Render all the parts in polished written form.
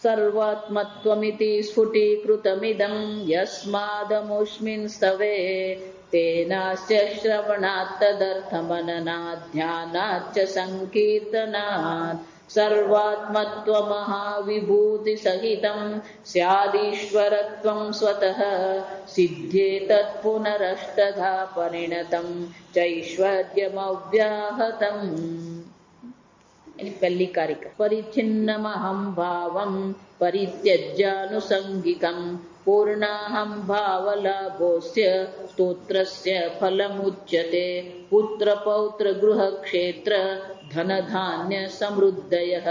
સર્વાત્મત્વમિતિ સ્ફુટીકૃતમિદં યસ્માદમુષ્મિન સ્તવે તેનાસ્ય શ્રવણાत् તદર્થમનનાत् ધ્યાનાચ્ચ સંકીર્તનાत् સર્વાત્મત્વમહાવિભૂતિ સહિતં સ્યાદીશ્વરત્વં સ્વતઃ સિદ્ધ્યેતત્ પુનરષ્ટધા પરિણતં ચૈશ્વર્યમવ્યાહતમ. એની પહેલી કારિકા. પરિચ્છિન્નમહં ભાવં પરિત્યજ્યાનુસંગિકં પૂર્ણાહં ભાવલાભોસ્ય સ્તોત્રસ્ય ફલમુચ્યતે પુત્ર પૌત્ર ગૃહ ક્ષેત્ર ધન ધાન્ય સમૃદ્ધયઃ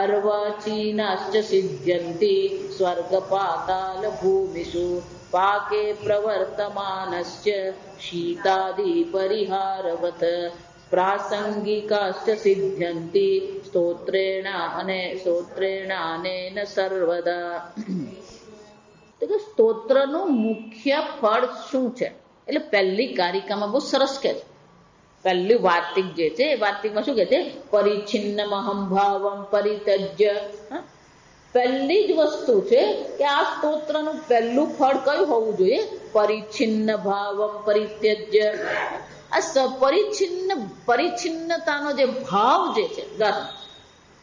અર્વાચીનાશ્ચ સિદ્ધ્યન્તિ સ્વર્ગ પાતાલ ભૂમિષુ પાકે પ્રવર્તમાનસ્ય શીતાદિ પરિહારવત પ્રાસંગિકાશ્ચ સિદ્ધ્યન્તિ સ્તોત્રેણાનેન સર્વદા. સ્તોત્રનું મુખ્ય ફળ શું છે એટલે પહેલી કારિકામાં બહુ સરસ કે છે. પહેલી વાર્તિક જે છે એ વાર્તિકમાં શું કે છે? પરિચ્છિન્નમહં ભાવં પરિત્યજ્ય. પહેલી જ વસ્તુ છે કે આ સ્તોત્રનું પહેલું ફળ કયું હોવું જોઈએ? પરિચ્છિન્ન ભાવં પરિત્યજ્ય. આ પરિચ્છિન્નતાનો જે ભાવ જે છે,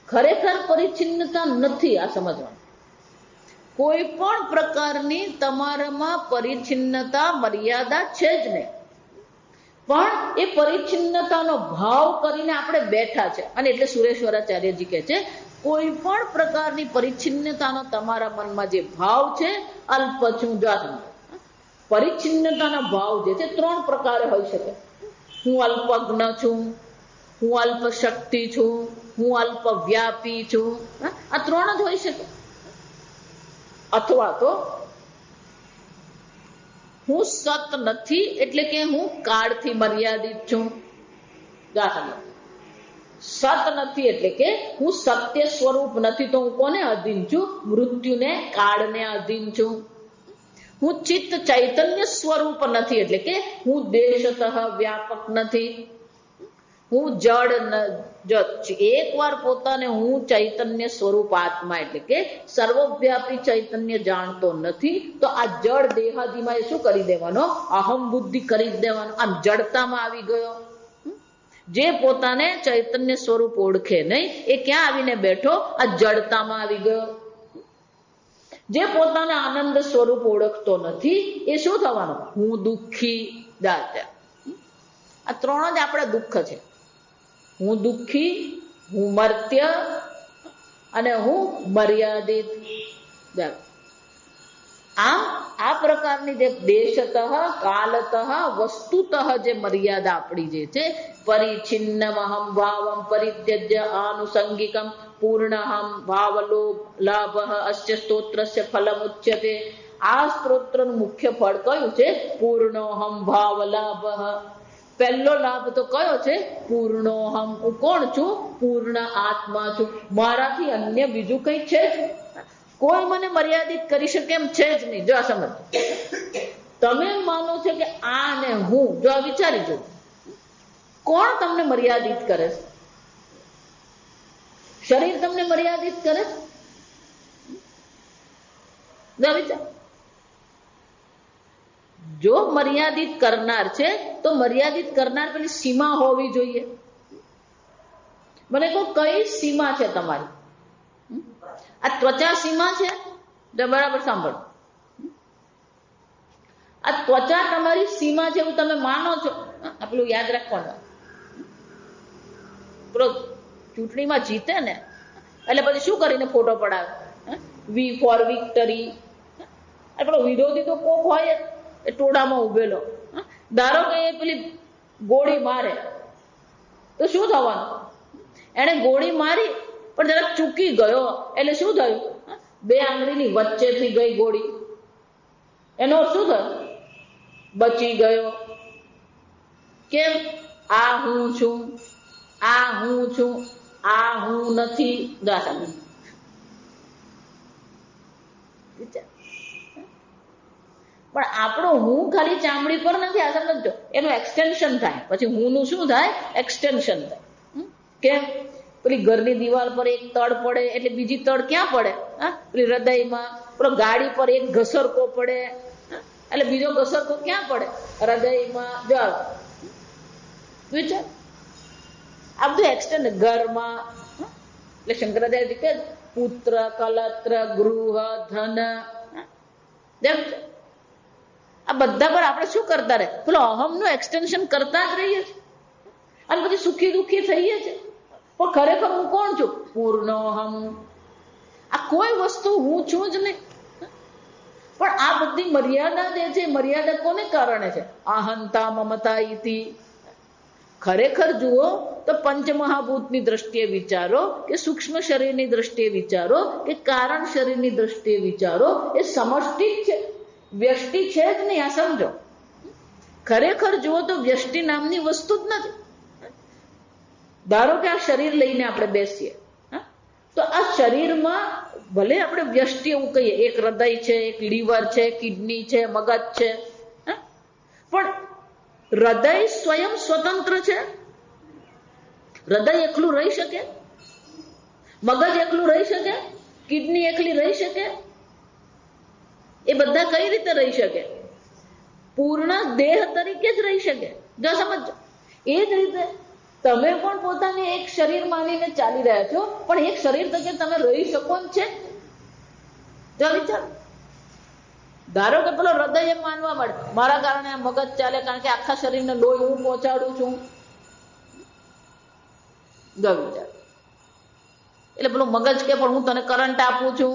ખરેખર પરિચ્છિન્નતા નથી. આ સમજવાનું, કોઈ પણ પ્રકારની તમારામાં પરિચ્છિન્નતા મર્યાદા છે જ નહીં, પણ એ પરિચ્છિન્નતાનો ભાવ કરીને આપણે બેઠા છે. અને એટલે સુરેશ્વરાચાર્યજી કહે છે કોઈ પણ પ્રકારની પરિચ્છિન્નતાનો તમારા મનમાં જે ભાવ છે, અલ્પછું જાત પરિચ્છિન્નતાનો ભાવ જે છે ત્રણ પ્રકારે હોઈ શકે. હું અલ્પજ્ઞ છું, હું અલ્પ શક્તિ છું, હું અલ્પ વ્યાપી છું. આ ત્રણ જ હોઈ શકે. અથવા તો હું સત નથી એટલે કે હું કાળથી મર્યાદિત છું. સત નથી એટલે કે હું સત્ય સ્વરૂપ નથી, તો હું કોને અધીન છું? મૃત્યુને, કાળને અધીન છું. હું ચિત્ત ચૈતન્ય સ્વરૂપ નથી એટલે કે હું દેશતઃ વ્યાપક નથી. હું જડ એકવાર પોતાને હું ચૈતન્ય સ્વરૂપ આત્મા એટલે કે સર્વવ્યાપી ચૈતન્ય જાણતો નથી, તો આ જડ દેહાદિમાં એ શું કરી દેવાનો? અહમ બુદ્ધિ કરી દેવાનો. આમ જડતામાં આવી ગયો. જે પોતાને ચૈતન્ય સ્વરૂપ ઓળખે નહીં એ ક્યાં આવીને બેઠો? આ જડતામાં આવી ગયો. જે પોતાને આનંદ સ્વરૂપ ઓળખતો નથી એ શું થવાનું? હું દુઃખી. આ ત્રણ જ આપણા દુઃખ છે. હું દુઃખી, હું મર્ત્ય અને હું મર્યાદિત. આમ આ પ્રકારની જે દેશતઃ કાલતઃ વસ્તુતઃ જે મર્યાદા આપણી જે છે, પરિચ્છિન્નમહં ભાવં પરિત્યજ્ય આનુષંગિકં પૂર્ણહં ભાવલાભ અસ્ય સ્તોત્રસ્ય ફલમુચ્યતે. આ સ્તોત્રનું મુખ્ય ફળ કયું છે? પૂર્ણોહમ ભાવલાભ. પહેલો લાભ તો કયો છે? પૂર્ણોહમ. હું કોણ છું? પૂર્ણ આત્મા છું. મારાથી અન્ય બીજું કઈ છે જ? કોઈ મને મર્યાદિત કરી શકે એમ છે જ નહીં. જો આ સમજ, તમે માનો છો કે આ ને હું, જો આ વિચારી જો, કોણ તમને મર્યાદિત કરે છે? શરીર તમને મર્યાદિત કરે? વિચાર. જો મર્યાદિત કરનાર છે તો મર્યાદિત કરનાર પેલી સીમા હોવી જોઈએ. મને કહો કઈ સીમા છે તમારી? આ ત્વચા સીમા છે? બરાબર સાંભળો, આ ત્વચા તમારી સીમા છે એવું તમે માનો છો? પેલું યાદ રાખવાનું, પેલો ચૂંટણીમાં જીતે ને એટલે પછી શું કરીને ફોટો પડાવે? વી ફોર વિક્ટરી. પેલો વિરોધી તો કોક હોય એ ટોળામાં ઉભેલો, ધારો કે એ પેલી ગોળી મારે તો શું થવાનું? એને ગોળી મારી પણ જરાક ચૂકી ગયો એટલે શું થયું? બે આંગળીની વચ્ચેથી ગઈ ગોળી. એનો શું થયું? બચી ગયો. કેમ? આ હું છું, આ હું છું, આ હું નથી. પણ આપણો હું ખાલી ચામડી પર નથી. આ સમજો, એનું એક્સટેન્શન થાય. પછી હું નું શું થાય? એક્સટેન્શન થાય. કેમ? પેલી ઘરની દિવાલ પર એક તડ પડે એટલે બીજી તડ ક્યાં પડે? પેલી હૃદયમાં, પેલો ગાડી પર એક ઘસરકો પડે એટલે બીજો ઘસરકો ક્યાં પડે? હૃદયમાં. જો વિચાર, આ બધું એક્સટેન્ડ ઘરમાં. એટલે શંકરાચાર્ય કે પુત્ર, કલત્ર, ગૃહ, ધન, આ બધા પર આપણે શું કરતા રહે? પેલો અહમ નું એક્સટેન્શન કરતા જ રહીએ છીએ અને પછી સુખી દુઃખી થઈએ છીએ. પણ ખરેખર હું કોણ છું? પૂર્ણોહમ. આ કોઈ વસ્તુ હું છું જ નહીં. પણ આ બધી મર્યાદા જે છે, મર્યાદા કોને કારણે છે? અહંતા મમતા ઇતિ. ખરેખર જુઓ તો પંચમહાભૂતની દ્રષ્ટિએ વિચારો કે સૂક્ષ્મ શરીરની દ્રષ્ટિએ વિચારો કે કારણ શરીરની દ્રષ્ટિએ વિચારો, એ સમષ્ટિ જ છે, વ્યષ્ટિ છે જ નહીં. આ સમજો. ખરેખર જુઓ તો વ્યષ્ટિ નામની વસ્તુ જ નથી. ધારો કે આ શરીર લઈને આપણે બેસીએ, તો આ શરીરમાં ભલે આપણે વ્યષ્ટિ એવું કહીએ, એક હૃદય છે, એક લીવર છે, કિડની છે, મગજ છે, પણ હૃદય સ્વયં સ્વતંત્ર છે? હૃદય એકલું રહી શકે? મગજ એકલું રહી શકે? કિડની એકલી રહી શકે? એ બધા કઈ રીતે રહી શકે? પૂર્ણ દેહ તરીકે જ રહી શકે. જો સમજો. એ જ રીતે તમે પણ પોતાને એક શરીર માનીને ચાલી રહ્યા છો, પણ એક શરીર તરીકે તમે રહી શકો છે? જો વિચાર. ધારો કે પેલો હૃદય એમ માનવા મળે, મારા કારણે આ મગજ ચાલે, કારણ કે આખા શરીરને લોહી હું પહોંચાડું છું. જો વિચાર. એટલે પેલો મગજ કે પણ હું તને કરંટ આપું છું.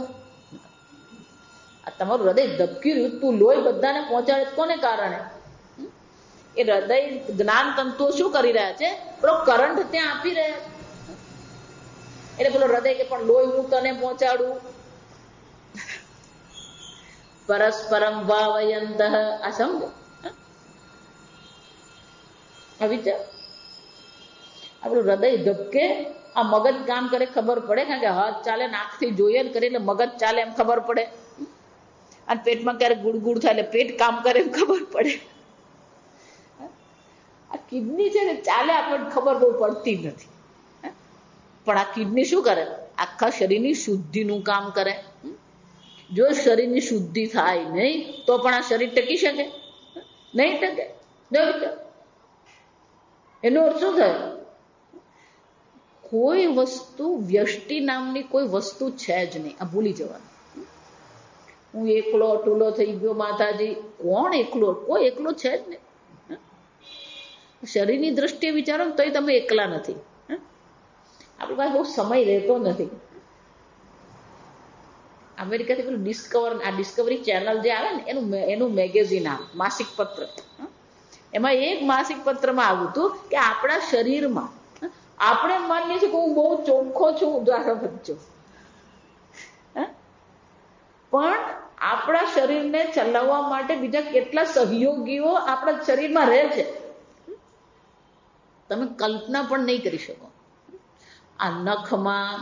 આ તમારું હૃદય ધબકી રહ્યું, તું લોહી બધાને પહોંચાડે કોને કારણે? એ હૃદય જ્ઞાન તંતુઓ શું કરી રહ્યા છે? પેલો કરંટ ત્યાં આપી રહ્યા. એટલે પેલો હૃદય કે પણ લોહી હું તને પહોંચાડું. પરસ્પરમ ભાવયંત. આ સમજો. આ વિચાર. આપણું હૃદય ધબકે, આ મગજ કામ કરે ખબર પડે, કારણ કે હાથ ચાલે, નાકથી જોઈએ ને કરે એટલે મગજ ચાલે એમ ખબર પડે. અને પેટમાં ક્યારેક ગુડગુડ થાય એટલે પેટ કામ કરે એમ ખબર પડે. આ કિડની છે ને ચાલે, આપણને ખબર બહુ પડતી નથી. પણ આ કિડની શું કરે? આખા શરીરની શુદ્ધિનું કામ કરે. જો શરીરની શુદ્ધિ થાય નહીં તો પણ આ શરીર ટકી શકે? નહીં ટકે. એનો અર્થ શું થાય? કોઈ વસ્તુ વ્યષ્ટિ નામની કોઈ વસ્તુ છે જ નહીં. આ ભૂલી જવાનું. હું એકલો ટૂલો થઈ ગયો માતાજી. કોણ એકલો? કોઈ એકલો છે જ નહીં. શરીરની દ્રષ્ટિએ વિચારો ને તોય તમે એકલા નથી. આપણી પાસે બહુ સમય રહેતો નથી. અમેરિકાથી પેલું આ ડિસ્કવરી ચેનલ જે આવે ને એનું મેગેઝિન આવે, માસિક પત્ર. એમાં એક માસિક પત્રમાં આવ્યું હતું કે આપણા શરીરમાં આપણે માનીએ છીએ કે હું બહુ ચોખ્ખો છું, પણ આપણા શરીરને ચલાવવા માટે બીજા કેટલા સહયોગીઓ આપણા શરીરમાં રહે છે, તમે કલ્પના પણ નહીં કરી શકો. આ નખમાં,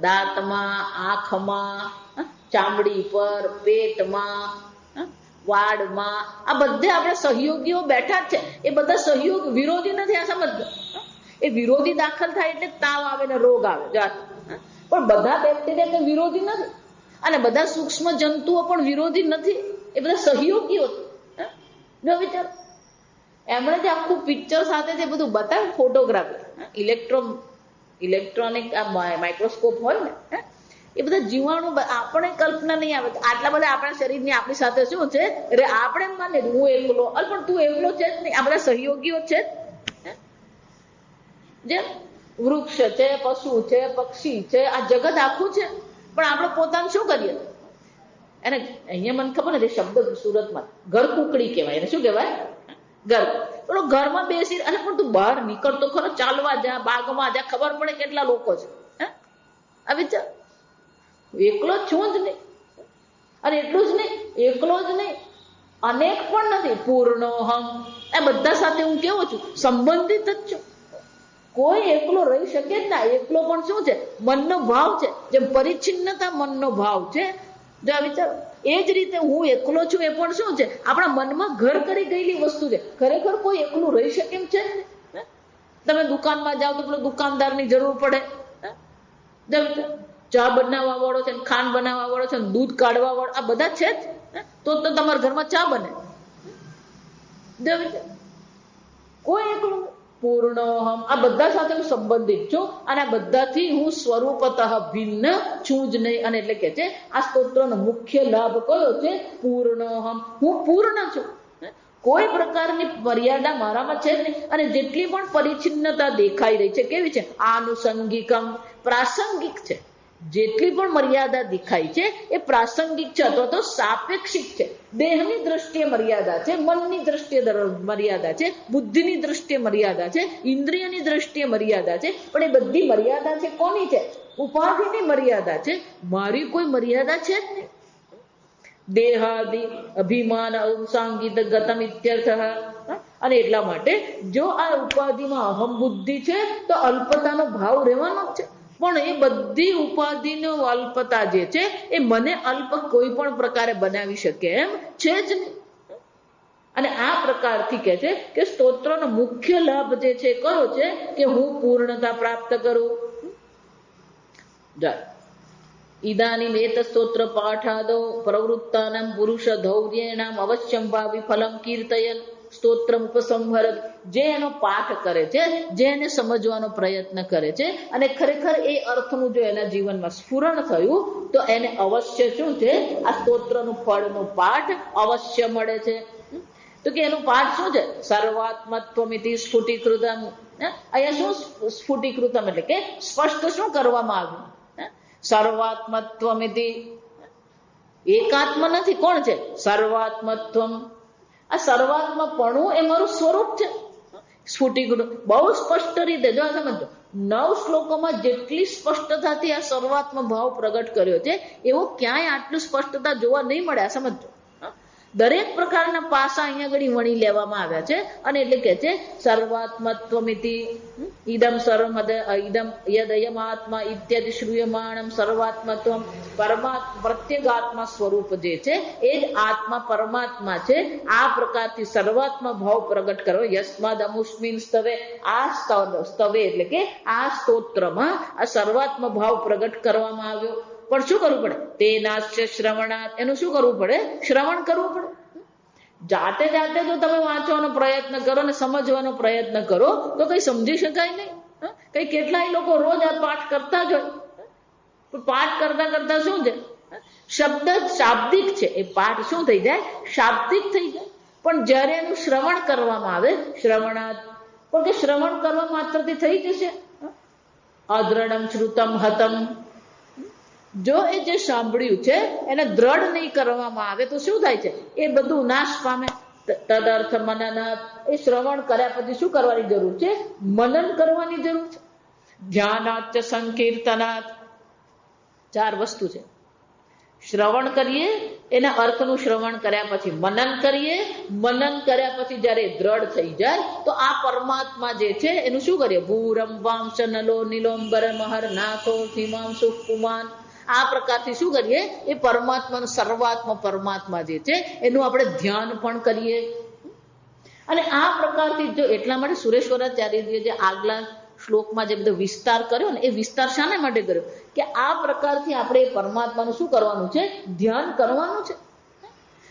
દાંતમાં, આંખમાં, ચામડી પર, પેટમાં, વાળમાં, આ બધે આપણે સહયોગીઓ બેઠા જ છે. એ બધા સહયોગ વિરોધી નથી. આ સમજો. એ વિરોધી દાખલ થાય એટલે તાવ આવે ને રોગ આવે. પણ બધા બેક્ટેરિયા વિરોધી નથી, અને બધા સૂક્ષ્મ જંતુઓ પણ વિરોધી નથી. એ બધા સહયોગીઓ. જો વિચાર. એમણે જે આખું પિક્ચર સાથે જે બધું બતાવ્યું, ફોટોગ્રાફી, ઇલેક્ટ્રોનિક માઇક્રોસ્કોપ હોય ને, એ બધા જીવાણુ આપણે કલ્પના નહીં આવે. આટલા બધા આપણા શરીરની આપણી સાથે શું છે? એટલે આપણે માને હું એકલો, પણ તું એકલો છે જ નહીં. આ બધા સહયોગીઓ છે. જેમ વૃક્ષ છે, પશુ છે, પક્ષી છે, આ જગત આખું છે. પણ આપણે પોતાનું શું કરીએ? એને અહીંયા મને ખબર નથી શબ્દ સુરતમાં ઘર કુકડી કહેવાય. એને શું કહેવાય? ઘર. પેલો ઘરમાં બેસી, અને પણ તું બહાર નીકળતો ખરો, ચાલવા જા, બાગમાં જા, ખબર પડે કેટલા લોકો છે. આ વિચાર. એકલો જ છું જ નહીં. અને એટલું જ નહીં, એકલો જ નહીં, અનેક પણ નથી. પૂર્ણોહમ. એ બધા સાથે હું કેવો છું? સંબંધિત જ છું. કોઈ એકલો રહી શકે જ ના. એકલો પણ શું છે? મનનો ભાવ છે. જેમ પરિચ્છિન્નતા મનનો ભાવ છે. જો આ વિચારો. એ જ રીતે હું એકલો છું એ પણ શું છે? આપણા મનમાં ઘર કરી ગયેલી વસ્તુ છે. ખરેખર કોઈ એકલું રહી શકે એમ છે જ નહીં. તમે દુકાનમાં જાઓ તો પેલો દુકાનદારની જરૂર પડે. જો વિચાર. ચા બનાવવા વાળો છે, ખાંડ બનાવવા વાળો છે, દૂધ કાઢવા વાળો, આ બધા છે જ, તો તમારા ઘરમાં ચા બને. કોઈ એકલું પૂર્ણોહમ, આ બધા સાથે હું સંબંધિત છું અને આ બધાથી હું સ્વરૂપતઃ ભિન્ન છું જ નહીં. અને એટલે કે છે આ સ્તોત્રનો મુખ્ય લાભ કયો છે? પૂર્ણોહમ, હું પૂર્ણ છું, કોઈ પ્રકારની મર્યાદા મારામાં છે જ નહીં. અને જેટલી પણ પરિચ્છિન્નતા દેખાઈ રહી છે કેવી છે? આનુષંગિકમ, પ્રાસંગિક છે. જેટલી પણ મર્યાદા દેખાય છે એ પ્રાસંગિક છે અથવા તો સાપેક્ષિક છે. દેહની દ્રષ્ટિએ મર્યાદા છે, મનની દ્રષ્ટિએ મર્યાદા છે, બુદ્ધિની દ્રષ્ટિએ મર્યાદા છે, ઇન્દ્રિયની દ્રષ્ટિએ મર્યાદા છે. પણ એ બધી મર્યાદા છે કોની છે? ઉપાધિની મર્યાદા છે. મારી કોઈ મર્યાદા છે જ નહીં. દેહાદિ અભિમાન અંસાંગિત ગતમ ઇત્યર્થ. અને એટલા માટે જો આ ઉપાધિમાં અહમ બુદ્ધિ છે તો અલ્પતાનો ભાવ રહેવાનો જ છે. પણ એ બધી ઉપાધિનો અલ્પતા જે છે એ મને અલ્પ કોઈ પણ પ્રકારે બનાવી શકે એમ છે જ નહીં. અને આ પ્રકારથી કહે છે કે સ્તોત્રનો મુખ્ય લાભ જે છે કયો છે? કે હું પૂર્ણતા પ્રાપ્ત કરું. ઇદાનીમ એત સ્તોત્ર પાઠાદો પ્રવૃત્તાનામ પુરુષ ધૌર્યેણામ અવશ્યમ ભાવિ ફલમ કીર્તયન સ્તોત્રમ ઉપસંહર. જે એનો પાઠ કરે છે, જે એને સમજવાનો પ્રયત્ન કરે છે અને ખરેખર એ અર્થનું જો એના જીવનમાં સ્ફુરણ થયું તો એને અવશ્ય શું છે? આ સ્તોત્રનું ફળનું પાઠ અવશ્ય મળે છે. તો કે એનું પાઠ શું છે? સર્વાત્મત્વમિતિ સ્ફુટીકૃતમ. અહીંયા શું સ્ફુટીકૃતમ એટલે કે સ્પષ્ટ શું કરવામાં આવ્યું? સર્વાત્મત્વમિતિ, એકાત્મ નથી. કોણ છે? સર્વાત્મત્વમ. આ સર્વાત્મપણું એ મારું સ્વરૂપ છે. સ્ફુટીકૃત, બહુ સ્પષ્ટ રીતે જો સમજો. 9 શ્લોકોમાં જેટલી સ્પષ્ટતાથી આ સર્વાત્મ ભાવ પ્રગટ કર્યો છે એવો ક્યાંય આટલું સ્પષ્ટતા જોવા નહીં મળે. આ સમજો. દરેક પ્રકારના પાસા અહીંયા આગળ વણી લેવામાં આવ્યા છે. અને એટલે કે છે સર્વાત્મત્વમિતિ ઇદમ સર્વમદ ઇદમ યદયમાત્મા ઇત્યાદિ શ્રૂયમાણમ સર્વાત્મત્વમ. પ્રત્યેગાત્મા સ્વરૂપ જે છે એ જ આત્મા પરમાત્મા છે. આ પ્રકારથી સર્વાત્મા ભાવ પ્રગટ કરો. યસ્માદ અમુસ્મિન સ્તવે, આ સ્તવે એટલે કે આ સ્તોત્રમાં આ સર્વાત્મ ભાવ પ્રગટ કરવામાં આવ્યો. પણ શું કરવું પડે? તેનાસ્ય શ્રવણાત, એનું શું કરવું પડે? શ્રવણ કરવું પડે. જાતે જાતે જો તમે વાંચવાનો પ્રયત્ન કરો ને સમજવાનો પ્રયત્ન કરો તો કઈ સમજી શકાય નહીં. કઈ કેટલાય લોકો રોજ આ પાઠ કરતા જ હોય. પાઠ કરતા કરતા શું છે? શબ્દ શાબ્દિક છે, એ પાઠ શું થઈ જાય? શાબ્દિક થઈ જાય. પણ જ્યારે એનું શ્રવણ કરવામાં આવે, શ્રવણાત, પણ કે શ્રવણ કરવા માત્રથી થઈ જશે? અદ્રઢમ શ્રુતમ હતમ. જો એ જે સાંભળ્યું છે એને દ્રઢ નહીં કરવામાં આવે તો શું થાય છે? એ બધું નાશ પામે. તદર્થ મનનાત, એ શ્રવણ કર્યા પછી શું કરવાની જરૂર છે? મનન કરવાની જરૂર છે. ધ્યાનાત સંકીર્તનાત. 4 વસ્તુ છે. શ્રવણ કરીએ, એના અર્થનું શ્રવણ કર્યા પછી મનન કરીએ, મનન કર્યા પછી જયારે દ્રઢ થઈ જાય તો આ પરમાત્મા જે છે એનું શું કરીએ? ભૂરમ વાંશ નલો નીલોંબર મહર નાથો હિમાંશુ કુમાન. આ પ્રકારથી શું કરીએ? એ પરમાત્માનું સર્વાત્મ પરમાત્મા જે છે એનું આપણે ધ્યાન પણ કરીએ. અને આ પ્રકારથી જો એટલા માટે સુરેશ્વરાચાર્યજીએ જે આગલા શ્લોકમાં જે બધો વિસ્તાર કર્યો ને, એ વિસ્તાર શાના માટે કર્યો? કે આ પ્રકારથી આપણે એ પરમાત્માનું શું કરવાનું છે? ધ્યાન કરવાનું છે.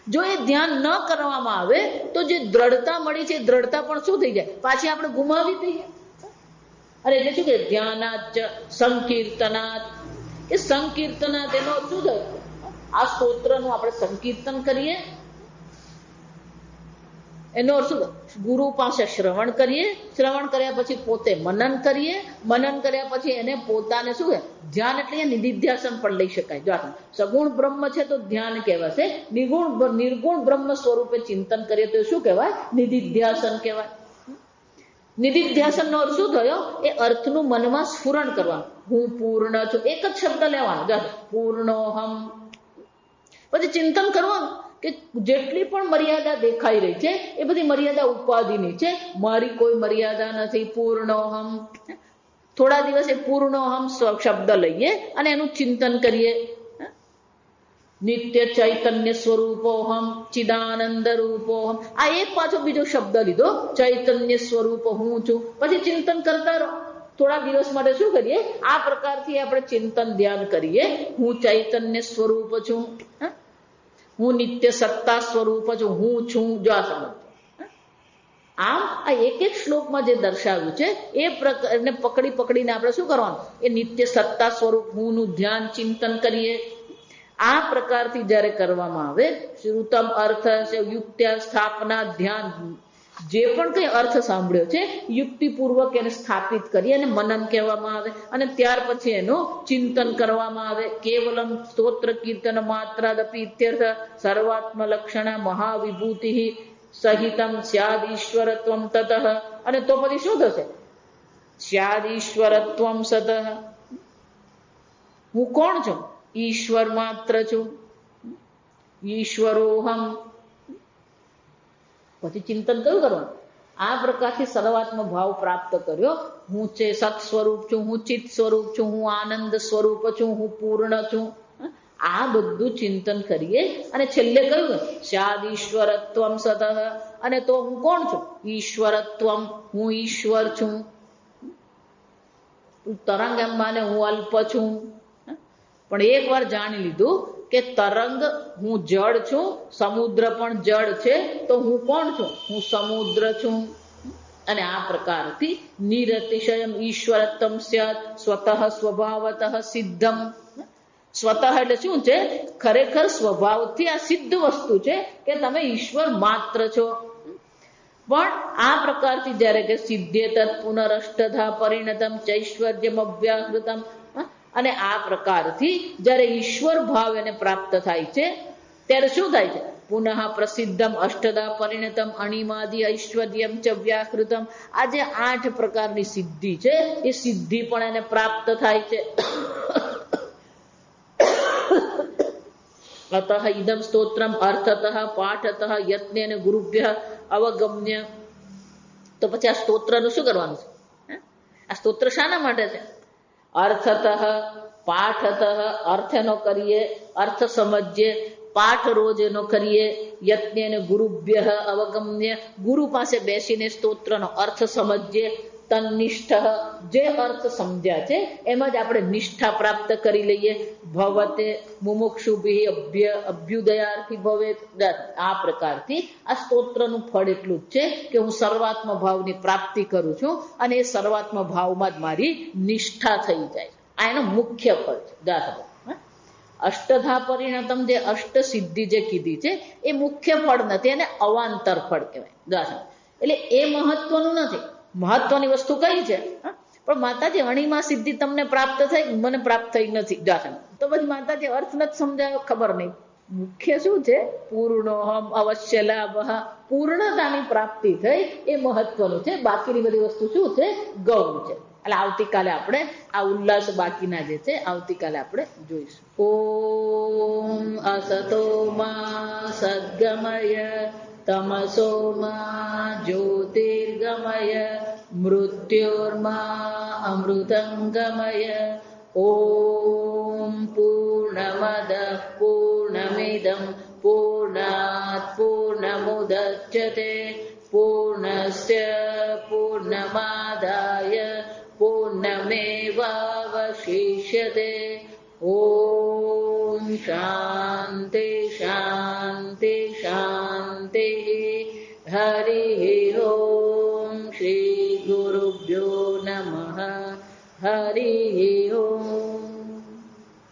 જો એ ધ્યાન ન કરવામાં આવે તો જે દ્રઢતા મળી છે, દ્રઢતા પણ શું થઈ જાય? પાછી આપણે ગુમાવી દઈએ. અરે એટલે શું કે ધ્યાનાચ સંકીર્તનાત. એ સંકીર્તનાત એનો શું થાય? આ સ્તોત્રનું આપણે સંકીર્તન કરીએ, એનો અર્થ શું? ગુરુ પાસે શ્રવણ કરીએ, શ્રવણ કર્યા પછી પોતે મનન કરીએ, મનન કર્યા પછી એને પોતાને શું કહે? ધ્યાન. એટલે નિધિધ્યાસન પણ લઈ શકાય. જો સગુણ બ્રહ્મ છે તો ધ્યાન કહેવાશે. નિર્ગુણ બ્રહ્મ સ્વરૂપે ચિંતન કરીએ તો શું કહેવાય? નિધિધ્યાસન કહેવાય. નિધિધ્યાસન નો અર્થ શું થયો? એ અર્થનું મનમાં સ્ફુરણ કરવાનું. હું પૂર્ણ છું, એક જ શબ્દ લેવાનો, પૂર્ણોહમ. પછી ચિંતન કરવાનું કે જેટલી પણ મર્યાદા દેખાઈ રહી છે એ બધી મર્યાદા ઉપાધિની છે, મારી કોઈ મર્યાદા નથી. પૂર્ણોહમ. થોડા દિવસ એ પૂર્ણોહમ શબ્દ લઈએ અને એનું ચિંતન કરીએ. નિત્ય ચૈતન્ય સ્વરૂપોહમ ચિદાનંદ રૂપોહમ. આ એક પાછો બીજો શબ્દ લીધો, ચૈતન્ય સ્વરૂપ હું છું. પછી ચિંતન કરતા રહો. થોડા દિવસ માટે શું કરીએ, આ પ્રકારથી આપણે ચિંતન ધ્યાન કરીએ. હું ચૈતન્ય સ્વરૂપ છું, હું નિત્ય સત્તા સ્વરૂપ છું, હું છું. જો આ સમજો. આમ આ એક એક શ્લોકમાં જે દર્શાવ્યું છે એ પ્રકારને પકડીને આપણે શું કરવાનું, એ નિત્ય સત્તા સ્વરૂપ હું નું ધ્યાન ચિંતન કરીએ. આ પ્રકારથી જ્યારે કરવામાં આવે, શ્રુતમ અર્થ યુક્ત્યા સ્થાપના ધ્યાન, જે પણ કઈ અર્થ સાંભળ્યો છે યુક્તિપૂર્વક એને સ્થાપિત કરી અને મનન કહેવામાં આવે. અને ત્યાર પછી એનું ચિંતન કરવામાં આવે. કેવલમ સ્તોત્ર કીર્તન માત્રાદપી ઇત્યર્થ સર્વાત્મ લક્ષણ મહાવિભૂતિ સહિતમ સ્યાદ ઈશ્વરત્વમ તતઃ. અને તો પછી શું થશે, સ્યાદ ઈશ્વરત્વમ સતઃ. હું કોણ છું, ઈશ્વર માત્ર છું. ઈશ્વરોહમ. પછી ચિંતન કયું કરવાનું, આ પ્રકારથી સર્વાત્મ ભાવ પ્રાપ્ત કર્યો. હું છે સત સ્વરૂપ છું, હું ચિત્ત સ્વરૂપ છું, હું આનંદ સ્વરૂપ છું, હું પૂર્ણ છું. આ બધું ચિંતન કરીએ અને છેલ્લે કહ્યું સ્યાદ ઈશ્વરત્વમ સતઃ. અને તો હું કોણ છું, ઈશ્વરત્વમ, હું ઈશ્વર છું. તરંગ એમ માને હું અલ્પ છું. પણ એક વાર જાણી લીધું કે તરંગ હું જળ છું, સમુદ્ર પણ જળ છે, તો હું કોણ છું, હું સમુદ્ર છું. અને આ પ્રકારથી નિરતિશયમ ઈશ્વરત્વમ સ્યાત સ્વતઃ સ્વભાવતઃ સિદ્ધમ. સ્વતઃ એટલે શું છે, ખરેખર સ્વભાવથી આ સિદ્ધ વસ્તુ છે કે તમે ઈશ્વર માત્ર છો. પણ આ પ્રકારથી જ્યારે કે સિદ્ધે તત્ પુનરષ્ટધા પરિણતમ ચૈશ્વર્યમ અવ્યાહૃતમ. અને આ પ્રકારથી જ્યારે ઈશ્વર ભાવ એને પ્રાપ્ત થાય છે ત્યારે શું થાય છે, પુનઃ પ્રસિદ્ધમ અષ્ટધા પરિણતમ અણિમાદિ ઐશ્વર્યમ ચ વ્યાહૃતમ. આ જે 8 પ્રકારની સિદ્ધિ છે એ સિદ્ધિ પણ એને પ્રાપ્ત થાય છે. અતઃ ઇદમ સ્તોત્રમ અર્થતઃ પાઠતઃ યત્નેન ગુરુભ્યઃ અવગમ્ય. તો પછી આ સ્તોત્રનું શું કરવાનું છે, આ સ્તોત્ર શાના માટે છે, અર્થતઃ પાઠતઃ, અર્થ એનો કરીએ, અર્થ સમજીએ, પાઠ રોજ એનો કરીએ, યત્નેન ગુરુભ્યઃ અવગમ્ય, ગુરુ પાસે બેસીને સ્તોત્રનો અર્થ સમજીએ, તન્નિષ્ઠ, જે અર્થ સમજ્યા છે એમાં જ આપણે નિષ્ઠા પ્રાપ્ત કરી લઈએ. ભવતે મુમુક્ષુભિ અભ્યુદયાર્થી ભવેત. આ પ્રકારથી આ સ્તોત્રનું ફળ એટલું જ છે કે હું સર્વાત્મ ભાવની પ્રાપ્તિ કરું છું અને એ સર્વાત્મ ભાવમાં જ મારી નિષ્ઠા થઈ જાય. આ એનો મુખ્ય ફળ છે. દાખલો અષ્ટધા પરિણતમ, જે અષ્ટ સિદ્ધિ જે કીધી છે એ મુખ્ય ફળ નથી, એને અવાંતર ફળ કહેવાય. દાખલો એટલે એ મહત્વનું નથી. મહત્વની વસ્તુ કઈ છે, પણ માતાજી અણીમાં સિદ્ધિ તમને પ્રાપ્ત થઈ, મને પ્રાપ્ત થઈ નથી. દાખલ તો પછી માતાજી અર્થ નથી સમજાયો, ખબર નહીં. મુખ્ય શું છે, પૂર્ણોહમ અવશ્ય લાભ, પૂર્ણતાની પ્રાપ્તિ થઈ એ મહત્વનું છે. બાકીની બધી વસ્તુ શું છે, ગૌણ છે. એટલે આવતીકાલે આપણે આ ઉલ્લાસ બાકીના જે છે આવતીકાલે આપણે જોઈશું. ઓમ અસતો મા સદ્ગમય તમસો મા જ્યોતિર્ગમય મૃત્યોર્મા અમૃતંગમય. ઓમ પૂર્ણમદ પૂર્ણમિદં પૂર્ણાત પૂર્ણમુદચ્યતે પૂર્ણસ્ય પૂર્ણમાદાય પૂર્ણમેવાવશિષ્યતે. ઓમ શાંતિ શાંતિ શાંતિ. હરિ